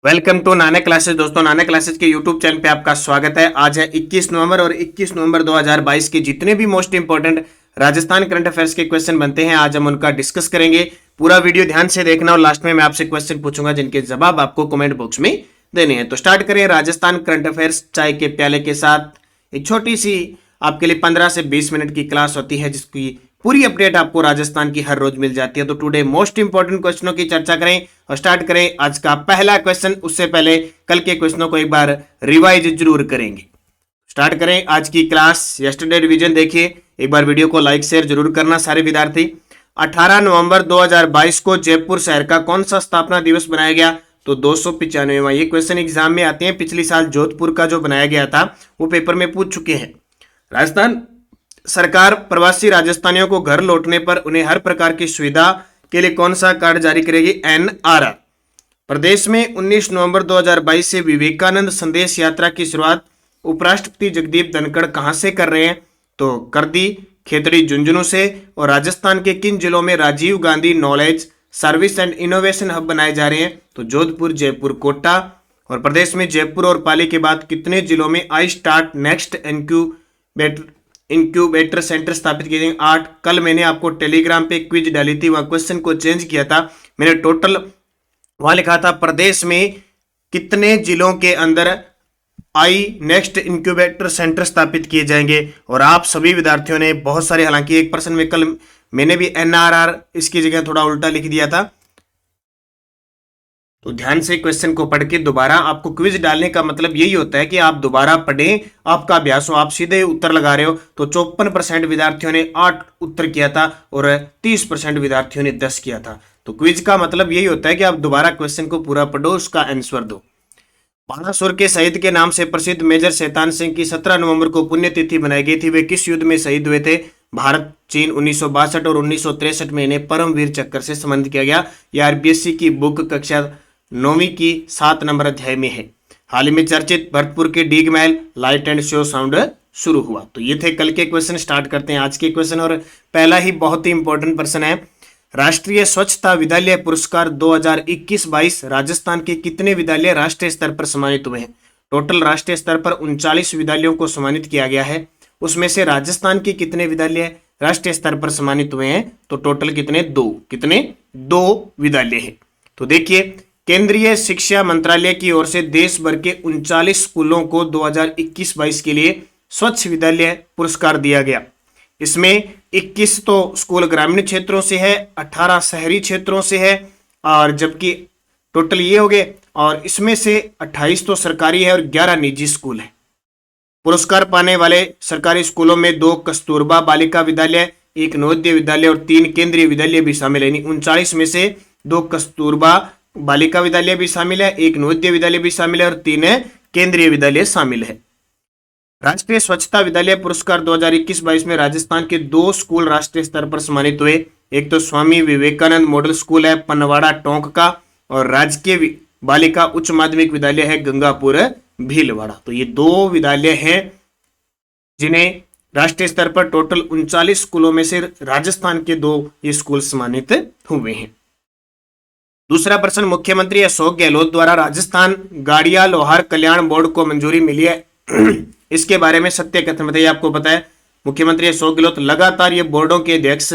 Welcome to Nana classes. दोस्तों, नाना classes के YouTube channel पे आपका स्वागत है। आज है 21 नवंबर और 21 नवंबर 2022 के जितने भी most important Rajasthan current affairs के क्वेश्चन बनते हैं आज हम उनका डिस्कस करेंगे। पूरा वीडियो ध्यान से देखना और लास्ट में मैं आपसे क्वेश्चन पूछूंगा जिनके जवाब आपको कमेंट बॉक्स में देने हैं। तो स्टार्ट करें राजस्थान करंट अफेयर्स चाय के प्याले के साथ। एक छोटी सी आपके लिए 15 से 20 मिनट की क्लास होती है जिसकी पूरी अपडेट आपको राजस्थान की हर रोज मिल जाती है। तो टुडे मोस्ट इंपोर्टेंट क्वेश्चनों की चर्चा करें और स्टार्ट करें आज का पहला क्वेश्चन। उससे पहले कल के क्वेश्चनों को एक बार रिवाइज जरूर करेंगे। स्टार्ट करें आज की क्लास। यस्टरडे रिवीजन देखिए, एक बार वीडियो को लाइक शेयर जरूर करना सारे विद्यार्थी। 18 नवंबर 2022 को जयपुर शहर का कौन सा स्थापना दिवस बनाया गया? तो 295वां। ये क्वेश्चन एग्जाम में आते हैं। पिछले साल जोधपुर का जो बनाया गया था वो पेपर में पूछ चुके हैं। राजस्थान सरकार प्रवासी राजस्थानियों को घर लौटने पर उन्हें हर प्रकार की सुविधा के लिए कौन सा कार्ड जारी करेगी? NRR। प्रदेश में 19 नवंबर 2022 से विवेकानंद संदेश यात्रा की शुरुआत उपराष्ट्रपति जगदीप धनखड़ कहां से कर रहे हैं? तो कर दी खेतड़ी झुंझुनू से। और राजस्थान के किन जिलों में Rajiv Gandhi knowledge service and innovation hub बनाए जा रहे हैं? तो जोधपुर, जयपुर, कोटा। और प्रदेश में जयपुर और पाली के बाद कितने जिलों में I start next incubator centre स्थापित किए जाएंगे? 8। कल मैंने आपको टेलीग्राम पे क्विज डाली थी, वहां क्वेश्चन को चेंज किया था। मैंने टोटल वहां लिखा था प्रदेश में कितने जिलों के अंदर आई नेक्स्ट इंक्यूबेटर सेंटर स्थापित किए जाएंगे। और आप सभी विद्यार्थियों ने बहुत सारे, हालांकि 1% में कल मैंने भी NRR इसकी जगह थोड़ा उल्टा लिख दिया था। तो ध्यान से क्वेश्चन को पढ़ के दोबारा, आपको क्विज डालने का मतलब यही होता है कि आप दोबारा पढ़ें, आपका अभ्यास हो। आप सीधे उत्तर लगा रहे हो। तो 54% विद्यार्थियों ने 8 उत्तर किया था और 30% विद्यार्थियों ने 10 किया था। तो क्विज का मतलब यही होता है कि आप दोबारा क्वेश्चन को पूरा पढ़ो, उसका आंसर दो। बाणासुर के शहीद के नाम से प्रसिद्ध मेजर शैतान सिंह की 17 नवंबर को पुण्यतिथि बनाई गई थी। वे किस युद्ध में शहीद हुए थे? भारत चीन 1962 और 1963 में इन्हें परमवीर चक्र से सम्मानित किया गया। यह RBSC की बुक कक्षा 9वीं की 7 नंबर अध्याय में है। हाल ही में चर्चित भरतपुर के डीग महल लाइट एंड शो साउंड शुरू हुआ। तो ये थे कल के क्वेश्चन। स्टार्ट करते हैं आज के क्वेश्चन और पहला ही बहुत ही इंपॉर्टेंट प्रश्न है। राष्ट्रीय स्वच्छता विद्यालय पुरस्कार 2021-22 राजस्थान के कितने विद्यालय राष्ट्रीय स्तर पर सम्मानित हुए हैं? टोटल राष्ट्रीय स्तर पर 39 विद्यालयों को सम्मानित किया गया है। उसमें से राजस्थान के कितने विद्यालय राष्ट्रीय स्तर पर सम्मानित हुए हैं? तो टोटल कितने? 2 विद्यालय है। तो देखिए, केंद्रीय शिक्षा मंत्रालय की ओर से देश भर के 39 स्कूलों को 2021-22 के लिए स्वच्छ विद्यालय पुरस्कार दिया गया। इसमें 21 तो स्कूल ग्रामीण क्षेत्रों से है, 18 शहरी क्षेत्रों से है, और जबकि टोटल ये हो गए। और इसमें से 28 तो सरकारी है और 11 निजी स्कूल है। पुरस्कार पाने वाले सरकारी स्कूलों में 2 कस्तूरबा बालिका विद्यालय, 1 नवोदय विद्यालय और 3 केंद्रीय विद्यालय भी शामिल है। 39 में से 2 कस्तूरबा बालिका विद्यालय भी शामिल है, 1 नवोदय विद्यालय भी शामिल है और 3 केंद्रीय विद्यालय शामिल है। राष्ट्रीय स्वच्छता विद्यालय पुरस्कार 2021-22 में राजस्थान के 2 स्कूल राष्ट्रीय स्तर पर सम्मानित हुए। एक तो स्वामी विवेकानंद मॉडल स्कूल है पनवाड़ा टोंक का, और राजकीय बालिका उच्च माध्यमिक विद्यालय है गंगापुर भीलवाड़ा। तो ये 2 विद्यालय हैं जिन्हें राष्ट्रीय स्तर पर टोटल 39 स्कूलों में से राजस्थान के 2 ये स्कूल सम्मानित हुए हैं। दूसरा प्रश्न, मुख्यमंत्री अशोक गहलोत द्वारा राजस्थान गाड़िया लोहार कल्याण बोर्ड को मंजूरी मिली है। इसके बारे में सत्य कथन बताइए। आपको पता है मुख्यमंत्री अशोक गहलोत लगातार ये बोर्डों के अध्यक्ष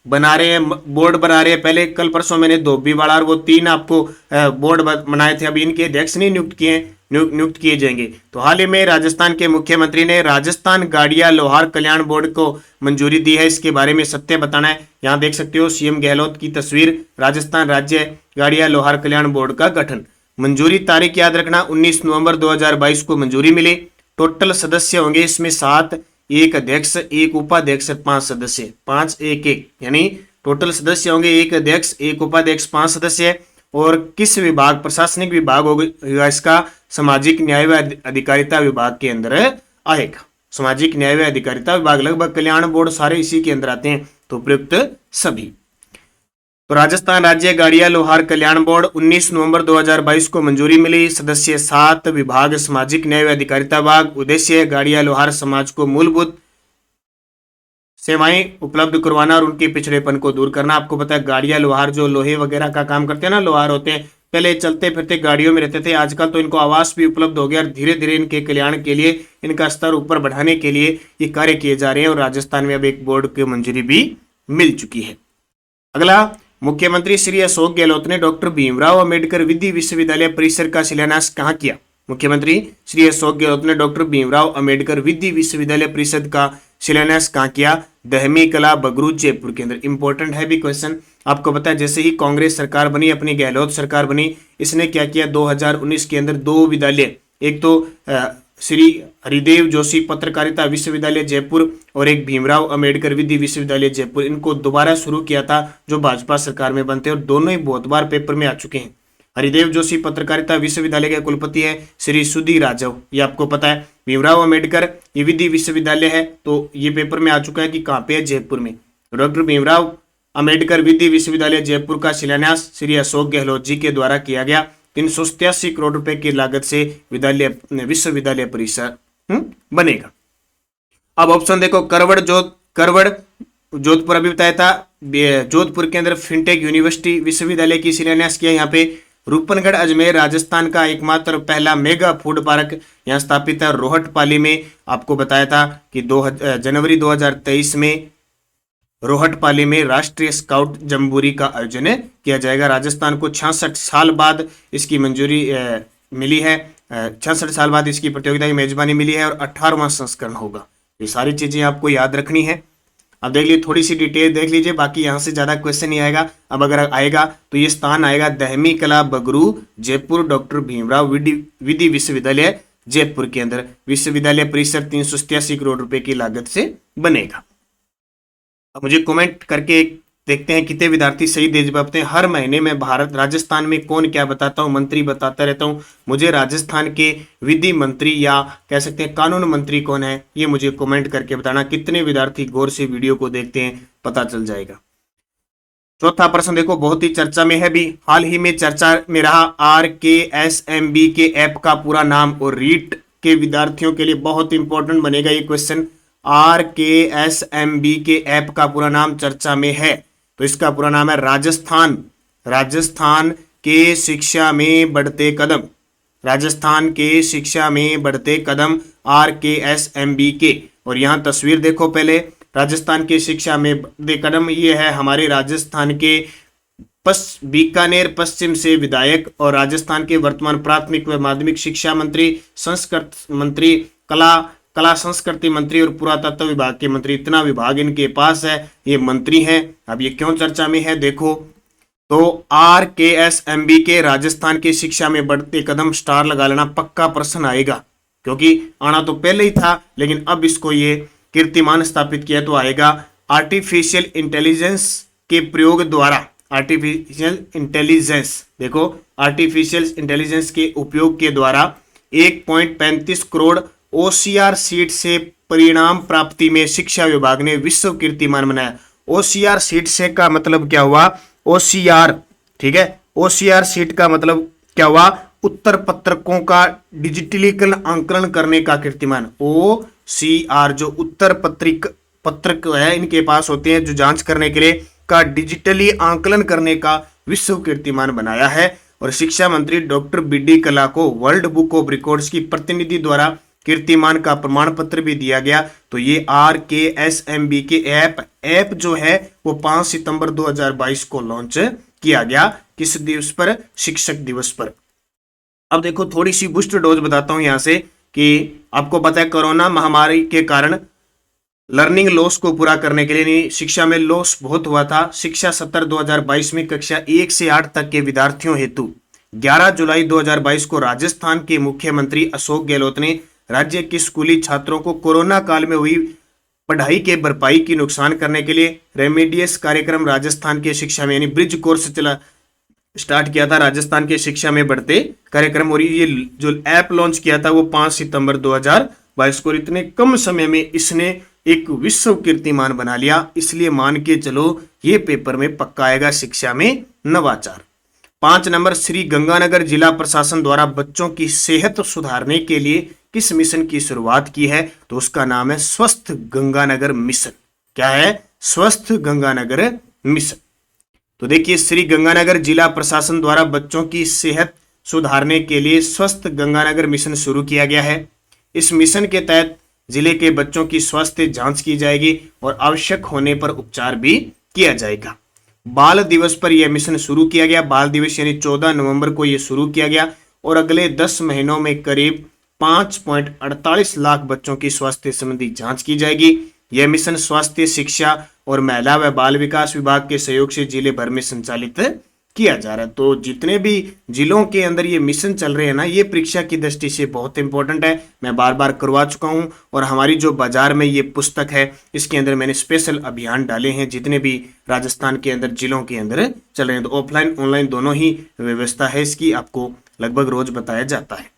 बना रहे हैं, बोर्ड बना रहे हैं। पहले कल परसों मैंने धोबीवाड़ा और वो 3 आपको बोर्ड बनाए थे, अभी इनके अध्यक्ष नहीं नियुक्त किए जाएंगे। तो हाल ही में राजस्थान के मुख्यमंत्री ने राजस्थान गाड़िया लोहार कल्याण बोर्ड को मंजूरी दी है। इसके बारे में सत्य बताना है। यहाँ देख सकते हो CM गहलोत की तस्वीर, राजस्थान राज्य गाड़िया लोहार कल्याण बोर्ड का गठन। मंजूरी तारीख याद रखना, 19 नवंबर 2022 को मंजूरी मिली। टोटल सदस्य होंगे इसमें 7, 1 अध्यक्ष, 1 उपाध्यक्ष, 5 सदस्य, 5-1-1, यानी टोटल सदस्य होंगे 1 अध्यक्ष, 1 उपाध्यक्ष, 5 सदस्य। और किस विभाग, प्रशासनिक विभाग होगा इसका? सामाजिक न्याय व अधिकारिता विभाग के अंदर आएगा। सामाजिक न्याय व अधिकारिता विभाग, लगभग कल्याण बोर्ड सारे इसी के अंदर आते हैं। तो उपयुक्त सभी। तो राजस्थान राज्य गाड़िया लोहार कल्याण बोर्ड 19 नवंबर 2022 को मंजूरी मिली। सदस्य 7, विभाग सामाजिक न्याय व अधिकारिता विभाग। उद्देश्य गाड़िया लोहार समाज को मूलभूत सेवाएं उपलब्ध करवाना और उनके पिछड़ेपन को दूर करना। आपको पता है गाड़िया लोहार जो लोहे वगैरह का काम करते हैं ना, लोहार होते हैं, पहले चलते फिरते गाड़ियों में रहते थे, आजकल तो इनको आवास भी उपलब्ध हो गया और धीरे धीरे इनके कल्याण के लिए, इनका स्तर ऊपर बढ़ाने के लिए ये कार्य किए जा रहे हैं और राजस्थान में अब एक बोर्ड की मंजूरी भी मिल चुकी है। अगला, मुख्यमंत्री श्री अशोक गहलोत ने डॉक्टर भीमराव अंबेडकर विधि विश्वविद्यालय परिसर का शिलान्यास कहाँ किया? मुख्यमंत्री श्री अशोक गहलोत ने डॉक्टर भीमराव अंबेडकर विधि विश्वविद्यालय परिषद का शिलान्यास कहाँ किया? दहमी कला, बगरू, जयपुर के अंदर। इंपॉर्टेंट है भी क्वेश्चन। आपको पता है जैसे ही कांग्रेस सरकार बनी, अपनी गहलोत सरकार बनी, इसने क्या किया 2019 के अंदर 2 विद्यालय, एक तो श्री हरिदेव जोशी पत्रकारिता विश्वविद्यालय जयपुर और एक भीमराव अंबेडकर विधि विश्वविद्यालय जयपुर, इनको दोबारा शुरू किया था जो भाजपा सरकार में बनते और दोनों ही बहुत बार पेपर में आ चुके हैं। हरिदेव जोशी पत्रकारिता विश्वविद्यालय के कुलपति है श्री सुधीर राजव, ये आपको पता है। भीमराव अंबेडकर ये विधि विश्वविद्यालय है, तो ये पेपर में आ चुका है कि कहाँ पे है, जयपुर में। डॉक्टर भीमराव अंबेडकर विधि विश्वविद्यालय जयपुर का शिलान्यास श्री अशोक गहलोत जी के द्वारा किया गया। 387 करोड़ रुपए की लागत से विश्वविद्यालय परिसर बनेगा। अब ऑप्शन देखो, करवड़ जोधपुर अभी बताया था, जोधपुर के अंदर फिनटेक यूनिवर्सिटी विश्वविद्यालय की शिलान्यास किया। यहाँ पे रूपनगढ़ अजमेर राजस्थान का एकमात्र पहला मेगा फूड पार्क यहाँ स्थापित है। रोहटपाली में आपको बताया था कि जनवरी 2023 में रोहटपाली में राष्ट्रीय स्काउट जम्बूरी का आयोजन किया जाएगा। राजस्थान को 66 साल बाद इसकी मंजूरी मिली है, 66 साल बाद इसकी प्रतियोगिता की मेजबानी मिली है और 18वां संस्करण होगा। ये सारी चीजें आपको याद रखनी है। अब देख लीजिए, थोड़ी सी डिटेल देख लीजिए, बाकी यहाँ से ज्यादा क्वेश्चन नहीं आएगा। अब अगर आएगा तो ये स्थान आएगा दहमी कला, बगरू, जयपुर, डॉक्टर भीमराव विधि विश्वविद्यालय जयपुर के अंदर। विश्वविद्यालय परिसर 387 करोड़ रुपए की लागत से बनेगा। अब मुझे कमेंट करके देखते हैं कितने विद्यार्थी सही दे जवाब हैं। हर महीने में राजस्थान में कौन क्या बताता हूँ, मंत्री बताता रहता हूँ। मुझे राजस्थान के विधि मंत्री या कह सकते हैं कानून मंत्री कौन है, ये मुझे कमेंट करके बताना। कितने विद्यार्थी गौर से वीडियो को देखते हैं पता चल जाएगा। चौथा प्रश्न देखो, बहुत ही चर्चा में है भी, हाल ही में चर्चा में रहा RKSMB के ऐप का पूरा नाम, और रीट के विद्यार्थियों के लिए बहुत इंपॉर्टेंट बनेगा ये क्वेश्चन। RKSMB के ऐप का पूरा नाम चर्चा में है, तो इसका पूरा नाम है राजस्थान के शिक्षा में बढ़ते कदम। राजस्थान के शिक्षा में बढ़ते कदम RKSMB के। और यहाँ तस्वीर देखो पहले, राजस्थान के शिक्षा में बढ़ते कदम, ये है हमारे राजस्थान के बीकानेर पश्चिम से विधायक और राजस्थान के वर्तमान प्राथमिक व माध्यमिक शिक्षा मंत्री, संस्कृति मंत्री, कला संस्कृति मंत्री और पुरातत्व विभाग के मंत्री। इतना विभाग इनके पास है, ये मंत्री हैं। अब ये क्यों चर्चा में है देखो, तो RKSMB के राजस्थान की शिक्षा में बढ़ते कदम स्टार लगा लेना, पक्का प्रश्न आएगा, क्योंकि आना तो पहले ही था लेकिन अब इसको ये कीर्तिमान स्थापित किया तो आएगा। आर्टिफिशियल इंटेलिजेंस के प्रयोग द्वारा, आर्टिफिशियल इंटेलिजेंस देखो, आर्टिफिशियल इंटेलिजेंस के उपयोग के द्वारा 1.35 करोड़ OCR सीट से परिणाम प्राप्ति में शिक्षा विभाग ने विश्व कीर्तिमान बनाया। OCR सीट से का मतलब क्या हुआ, OCR, ठीक है, OCR सीट का मतलब क्या हुआ, उत्तर पत्रकों का डिजिटलीकरण आंकलन करने का कीर्तिमान। OCR जो उत्तर पत्रक है इनके पास होते हैं, जो जांच करने के लिए का डिजिटली आंकलन करने का विश्व कीर्तिमान बनाया है। और शिक्षा मंत्री डॉक्टर BD कला को वर्ल्ड बुक ऑफ रिकॉर्ड्स की प्रतिनिधि द्वारा कीर्तिमान का प्रमाण पत्र भी दिया गया। तो ये RKSMB के ऐप जो है वो 5 सितंबर 2022 को लॉन्च किया गया। किस दिवस पर, शिक्षक दिवस पर। अब देखो थोड़ी सी बूस्टर डोज बताता हूं यहां से, कि आपको पता है कोरोना महामारी के कारण लर्निंग लॉस को पूरा करने के लिए शिक्षा में लॉस बहुत हुआ था। शिक्षा सत्र 2022 में कक्षा 1 से 8 तक के विद्यार्थियों हेतु 11 जुलाई 2022 को राजस्थान के मुख्यमंत्री अशोक गहलोत ने राज्य के स्कूली छात्रों को कोरोना काल में हुई पढ़ाई के भरपाई की नुकसान करने के लिए रेमेडियस कार्यक्रम राजस्थान के शिक्षा में, यानी ब्रिज कोर्स स्टार्ट किया था राजस्थान के शिक्षा में बढ़ते कार्यक्रम। और ये जो ऐप लॉन्च किया था वो 5 सितंबर 2022 को। इतने कम समय में इसने एक विश्व कीर्तिमान बना लिया, इसलिए मान के चलो ये पेपर में पक्का आएगा, शिक्षा में नवाचार। 5 नंबर, श्री गंगानगर जिला प्रशासन द्वारा बच्चों की सेहत सुधारने के लिए किस मिशन की शुरुआत की है, तो उसका नाम है स्वस्थ गंगानगर मिशन। क्या है, स्वस्थ गंगानगर मिशन। तो देखिए, श्री गंगानगर जिला प्रशासन द्वारा बच्चों की सेहत सुधारने के लिए स्वस्थ गंगानगर मिशन शुरू किया गया है। इस मिशन के तहत जिले के बच्चों की स्वास्थ्य जांच की जाएगी और आवश्यक होने पर उपचार भी किया जाएगा। बाल दिवस पर यह मिशन शुरू किया गया। बाल दिवस यानी 14 नवंबर को यह शुरू किया गया और अगले 10 महीनों में करीब 5.48 लाख बच्चों की स्वास्थ्य संबंधी जांच की जाएगी। यह मिशन स्वास्थ्य, शिक्षा और महिला व बाल विकास विभाग के सहयोग से जिले भर में संचालित किया जा रहा है। तो जितने भी जिलों के अंदर ये मिशन चल रहे हैं ना, ये परीक्षा की दृष्टि से बहुत इंपॉर्टेंट है। मैं बार बार करवा चुका हूं और हमारी जो बाजार में ये पुस्तक है, इसके अंदर मैंने स्पेशल अभियान डाले हैं जितने भी राजस्थान के अंदर जिलों के अंदर चल रहे हैं। तो ऑफलाइन ऑनलाइन दोनों ही व्यवस्था है इसकी, आपको लगभग रोज बताया जाता है।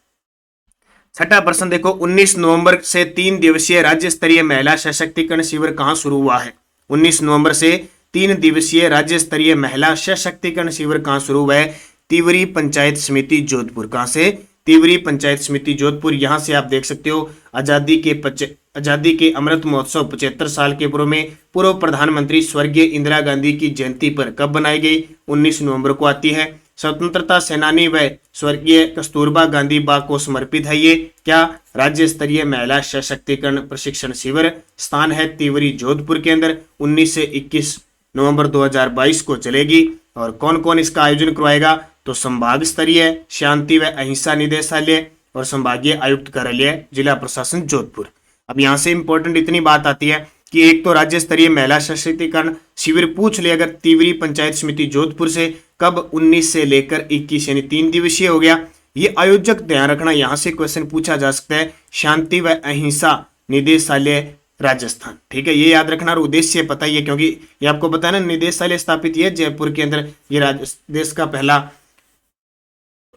छठा प्रश्न देखो, 19 नवंबर से 3 दिवसीय राज्य स्तरीय महिला सशक्तिकरण शिविर कहां शुरू हुआ है? 19 नवंबर से 3 दिवसीय राज्य स्तरीय महिला सशक्तिकरण शिविर कहां शुरू हुआ है? तिवरी पंचायत समिति जोधपुर। कहां से? तिवरी पंचायत समिति जोधपुर। यहां से आप देख सकते हो आजादी के अमृत महोत्सव 75 साल के पूर्व में पूर्व प्रधानमंत्री स्वर्गीय इंदिरा गांधी की जयंती पर कब बनाई गई? 19 नवंबर को आती है। स्वतंत्रता सेनानी व स्वर्गीय कस्तूरबा गांधी बाग को समर्पित है ये क्या? राज्य स्तरीय महिला सशक्तिकरण प्रशिक्षण शिविर। स्थान है तिवरी जोधपुर के अंदर। 19 से 21 नवंबर 2022 को चलेगी। और कौन कौन इसका आयोजन करवाएगा? तो संभाग स्तरीय शांति व अहिंसा निदेशालय और संभागीय आयुक्त कार्यालय जिला प्रशासन जोधपुर। अब यहाँ से इंपॉर्टेंट इतनी बात आती है कि एक तो राज्य स्तरीय महिला सशक्तिकरण शिविर पूछ ले अगर तिवरी पंचायत समिति जोधपुर से, कब? 19 से लेकर 21 यानी 3 दिवसीय हो गया। ये आयोजक ध्यान रखना, यहाँ से क्वेश्चन पूछा जा सकता है। शांति व अहिंसा निदेशालय राजस्थान, ठीक है, ये याद रखना। और उद्देश्य पता ही है क्योंकि ये आपको पता है ना, निदेशालय स्थापित ये जयपुर के अंदर। ये देश का पहला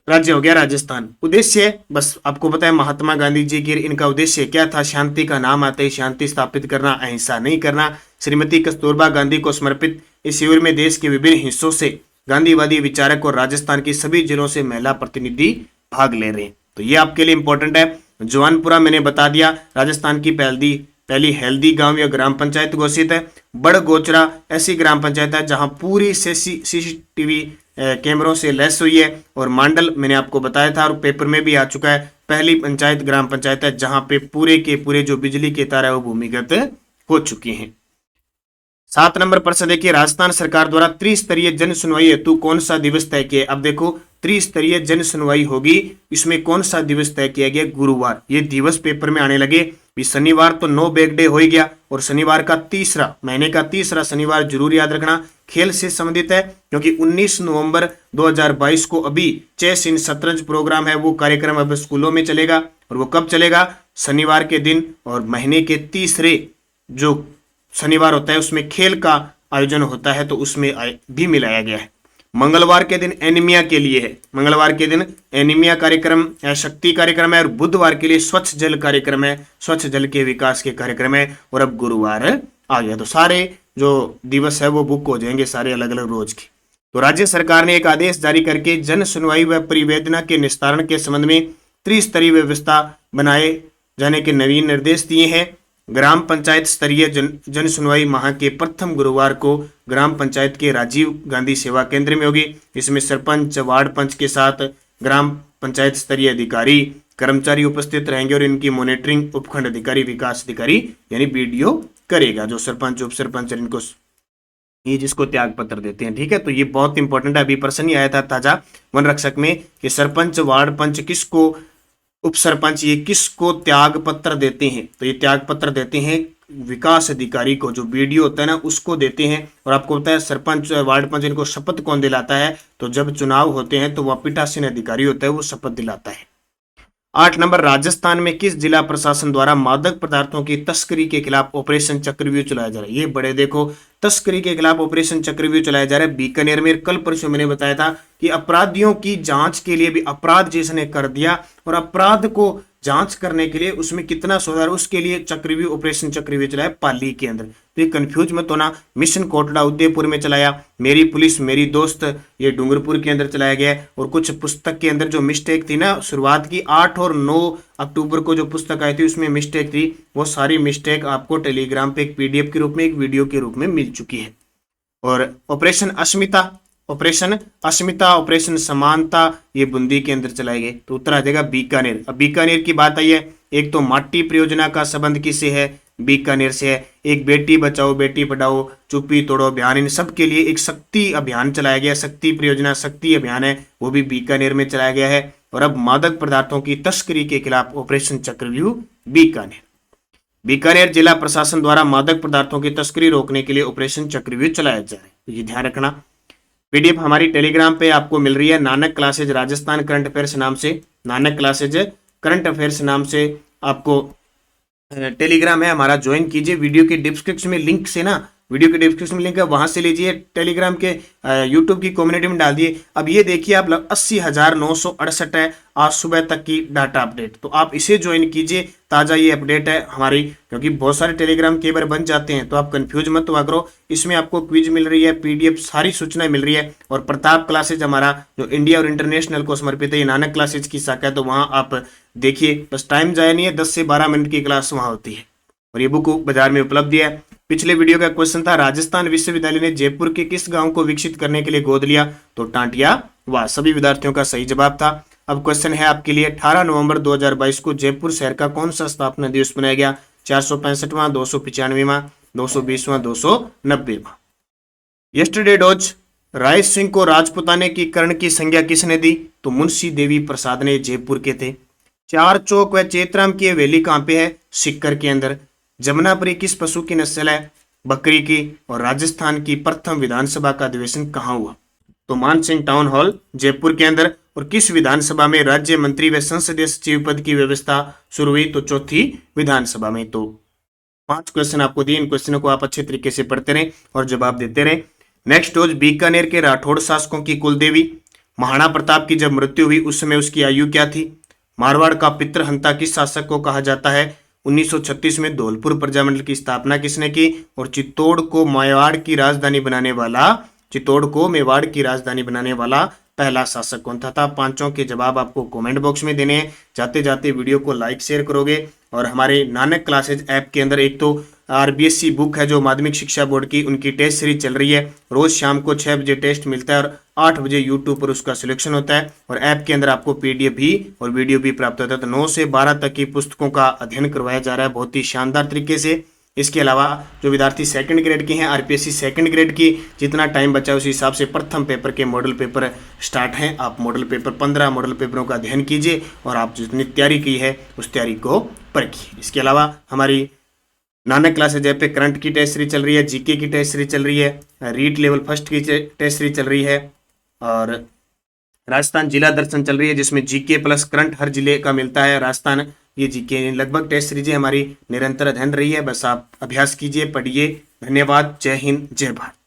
राज्य हो गया राजस्थान। उद्देश्य बस आपको पता है, महात्मा गांधी जी की इनका उद्देश्य क्या था? शांति का नाम आते ही शांति स्थापित करना, अहिंसा नहीं करना। श्रीमती कस्तूरबा गांधी को समर्पित इस शिविर में देश के विभिन्न हिस्सों से गांधीवादी विचारक और राजस्थान की सभी जिलों से महिला प्रतिनिधि भाग ले रहे हैं। तो ये आपके लिए इंपॉर्टेंट है। जवानपुरा मैंने बता दिया, राजस्थान की पहली हेल्दी गांव या ग्राम पंचायत घोषित है। बड़गोचरा ऐसी ग्राम पंचायत है जहां पूरी सीसीटीवी कैमरों से लैस हुई है। और मांडल मैंने आपको बताया था और पेपर में भी आ चुका है, पहली पंचायत ग्राम पंचायत है जहां पे पूरे के पूरे जो बिजली के तार है वो भूमिगत हो चुके हैं। 7 नंबर प्रश्न देखिए, राजस्थान सरकार द्वारा त्रिस्तरीय जन सुनवाई हेतु कौन सा दिवस तय किया? अब देखो, त्रिस्तरीय जन सुनवाई होगी, इसमें कौन सा दिवस तय किया गया? गुरुवार। ये दिवस पेपर में आने लगे। शनिवार तो नो बैग डे हो ही गया और शनिवार का महीने का तीसरा शनिवार जरूर याद रखना। खेल से संबंधित है क्योंकि 19 नवंबर 2022 को अभी चेस इन शतरंज प्रोग्राम है, वो कार्यक्रम अब स्कूलों में चलेगा। और वो कब चलेगा? शनिवार के दिन। और महीने के तीसरे जो शनिवार होता है उसमें खेल का आयोजन होता है, तो उसमें भी मिलाया गया है। मंगलवार के दिन एनीमिया के लिए है। मंगलवार के दिन एनीमिया कार्यक्रम शक्ति कार्यक्रम है। और बुधवार के लिए स्वच्छ जल कार्यक्रम है, स्वच्छ जल के विकास के कार्यक्रम है। और अब गुरुवार आ गया, तो सारे जो दिवस है वो बुक हो जाएंगे, सारे अलग अलग रोज के। तो राज्य सरकार ने एक आदेश जारी करके जन सुनवाई व परिवेदना के निस्तारण के संबंध में त्रिस्तरीय व्यवस्था बनाए जाने के नवीन निर्देश दिए हैं। ग्राम पंचायत स्तरीय जन सुनवाई माह के प्रथम गुरुवार को ग्राम पंचायत के राजीव गांधी सेवा केंद्र में होगी। इसमें सरपंच, वार्ड पंच के साथ ग्राम पंचायत स्तरीय अधिकारी, कर्मचारी उपस्थित रहेंगे और इनकी मॉनिटरिंग उपखंड अधिकारी, विकास अधिकारी यानी बीडीओ करेगा, जो सरपंच, उप सरपंच इनको ये जिसको त्याग पत्र देते हैं। ठीक है, तो ये बहुत इंपॉर्टेंट है। अभी प्रश्न ही आया था ताजा वन रक्षक में कि सरपंच, वार्ड पंच किसको, उप सरपंच ये किसको त्याग पत्र देते हैं? तो ये त्याग पत्र देते हैं विकास अधिकारी को, जो बीडीओ होता है ना उसको देते हैं। और आपको पता है सरपंच, वार्ड पंच इनको शपथ कौन दिलाता है? तो जब चुनाव होते हैं तो वह पीठासीन अधिकारी होता है, वो शपथ दिलाता है। 8 नंबर, राजस्थान में किस जिला प्रशासन द्वारा मादक पदार्थों की तस्करी के खिलाफ ऑपरेशन चक्रव्यूह चलाया जा रहा है? ये बड़े देखो, तस्करी के खिलाफ ऑपरेशन चक्रव्यूह चलाया जा रहा है बीकानेर में। कल परसों मैंने बताया था कि अपराधियों की जांच के लिए भी, अपराध जिसने कर दिया और अपराध को जांच करने के लिए उसमें कितना सुधार, उसके लिए चक्रव्यूह, ऑपरेशन चक्रव्यूह चलाया पाली के अंदर। तो ये कंफ्यूज मत होना, मिशन कोटला उदयपुर में चलाया, मेरी पुलिस मेरी दोस्त ये डूंगरपुर के अंदर चलाया गया। और कुछ पुस्तक के अंदर जो मिस्टेक थी ना, शुरुआत की 8 और 9 अक्टूबर को जो पुस्तक आई थी उसमें मिस्टेक थी, वो सारी मिस्टेक आपको टेलीग्राम पे एक पीडीएफ के रूप में, एक वीडियो के रूप में मिल चुकी है। और ऑपरेशन अस्मिता, ऑपरेशन समानता, ये बूंदी के अंदर चलाए गए। तो उत्तर आ जाएगा बीकानेर। अब बीकानेर की बात आई है, एक तो माटी परियोजना का संबंध किससे है, बीकानेर से है। एक बेटी बचाओ बेटी पढ़ाओ चुप्पी तोड़ो अभियान, इन सब के लिए एक शक्ति अभियान चलाया गया, शक्ति परियोजना शक्ति अभियान है, वो भी बीकानेर में चलाया गया है। और अब मादक पदार्थों की तस्करी के खिलाफ ऑपरेशन चक्रव्यूह बीकानेर। बीकानेर जिला प्रशासन द्वारा मादक पदार्थों की तस्करी रोकने के लिए ऑपरेशन चक्रव्यूह चलाया जा रहा है, तो ये ध्यान रखना। पीडीएफ हमारी टेलीग्राम पे आपको मिल रही है, Nanak classes Rajasthan current affairs नाम से, नानक क्लासेज करंट अफेयर्स नाम से आपको टेलीग्राम है हमारा, ज्वाइन कीजिए। वीडियो के डिस्क्रिप्शन में लिंक से ना, वीडियो के डिस्क्रिप्शन में लिंक है, वहां से लीजिए, टेलीग्राम के यूट्यूब की कम्युनिटी में डाल दिए। अब ये देखिए आप 80,968 है आज सुबह तक की डाटा अपडेट, तो आप इसे ज्वाइन कीजिए, ताज़ा ये अपडेट है हमारी, क्योंकि बहुत सारे टेलीग्राम के बार बन जाते हैं, तो आप कंफ्यूज मत हुआ करो। इसमें आपको क्विज मिल रही है, पीडीएफ सारी सूचनाएं मिल रही है। और प्रताप क्लासेज हमारा जो इंडिया और इंटरनेशनल को समर्पित है, ये नानक क्लासेज की शाखा है, तो वहाँ आप देखिए, बस टाइम जाया नहीं है, 10 से 12 मिनट की क्लास वहाँ होती है। और ये बुक बाजार में उपलब्ध है। पिछले वीडियो का क्वेश्चन था, राजस्थान विश्वविद्यालय ने जयपुर के किस गांव को विकसित करने के लिए गोद लिया, तो टांटिया वाह, सभी विद्यार्थियों का सही जवाब था। अब क्वेश्चन है आपके लिए, 18 नवंबर 2022 को जयपुर शहर का कौन सा स्थापना दिवस मनाया गया, 465वां, 295वां, 220वां, 290वां। यस्टरडे डॉज राय सिंह को राजपुताने की कर्ण की संज्ञा किसने दी, तो मुंशी देवी प्रसाद ने, जयपुर के थे। चार चौक व चेतराम की हवेली कहाँ पे है, सिक्कर के अंदर। जमुनापुरी किस पशु की नस्ल है, बकरी की। और राजस्थान की प्रथम विधानसभा का अधिवेशन कहाँ हुआ, तो मानसिंह टाउन हॉल जयपुर के अंदर। और किस विधानसभा में राज्य मंत्री व संसदीय सचिव पद की व्यवस्था शुरू हुई, तो चौथी विधानसभा में। तो 5 क्वेश्चन आपको दिए, इन क्वेश्चनों को आप अच्छे तरीके से पढ़ते रहे और जवाब देते रहे। नेक्स्ट रोज, बीकानेर के राठौड़ शासकों की कुलदेवी। महाराणा प्रताप की जब मृत्यु हुई उस समय उसकी आयु क्या थी। मारवाड़ का पितृहंता किस शासक को कहा जाता है। 1936 में धौलपुर प्रजामंडल की स्थापना किसने की। और चित्तौड़ को मेवाड़ की राजधानी बनाने वाला पहला शासक कौन था। पांचों के जवाब आपको कमेंट बॉक्स में देने हैं। जाते जाते वीडियो को लाइक शेयर करोगे। और हमारे नानक क्लासेज ऐप के अंदर एक तो आरबीएससी बुक है जो माध्यमिक शिक्षा बोर्ड की, उनकी टेस्ट सीरीज चल रही है। रोज शाम को 6 बजे टेस्ट मिलता है और 8 बजे यूट्यूब पर उसका सिलेक्शन होता है। और ऐप के अंदर आपको पीडीएफ भी और वीडियो भी प्राप्त होता है। तो 9 से 12 तक की पुस्तकों का अध्ययन करवाया जा रहा है बहुत ही शानदार तरीके से। इसके अलावा जो विद्यार्थी सेकंड ग्रेड के हैं, आरपीएससी सेकंड ग्रेड की, जितना टाइम बचा उस हिसाब से प्रथम पेपर के मॉडल पेपर स्टार्ट हैं। आप मॉडल पेपर 15 मॉडल पेपरों का अध्ययन कीजिए और आप जितनी तैयारी की है उस तैयारी को परखिए। इसके अलावा हमारी नानक क्लासेज ऐप पे करंट की टेस्ट सीरीज चल रही है, जीके की टेस्ट सीरीज चल रही है, रीट लेवल फर्स्ट की टेस्ट सीरीज चल रही है और राजस्थान जिला दर्शन चल रही है जिसमें जीके प्लस करंट हर जिले का मिलता है। राजस्थान ये जीके लगभग टेस्ट सीरीजें हमारी निरंतर अध्ययन रही है। बस आप अभ्यास कीजिए, पढ़िए। धन्यवाद। जय हिंद, जय भारत।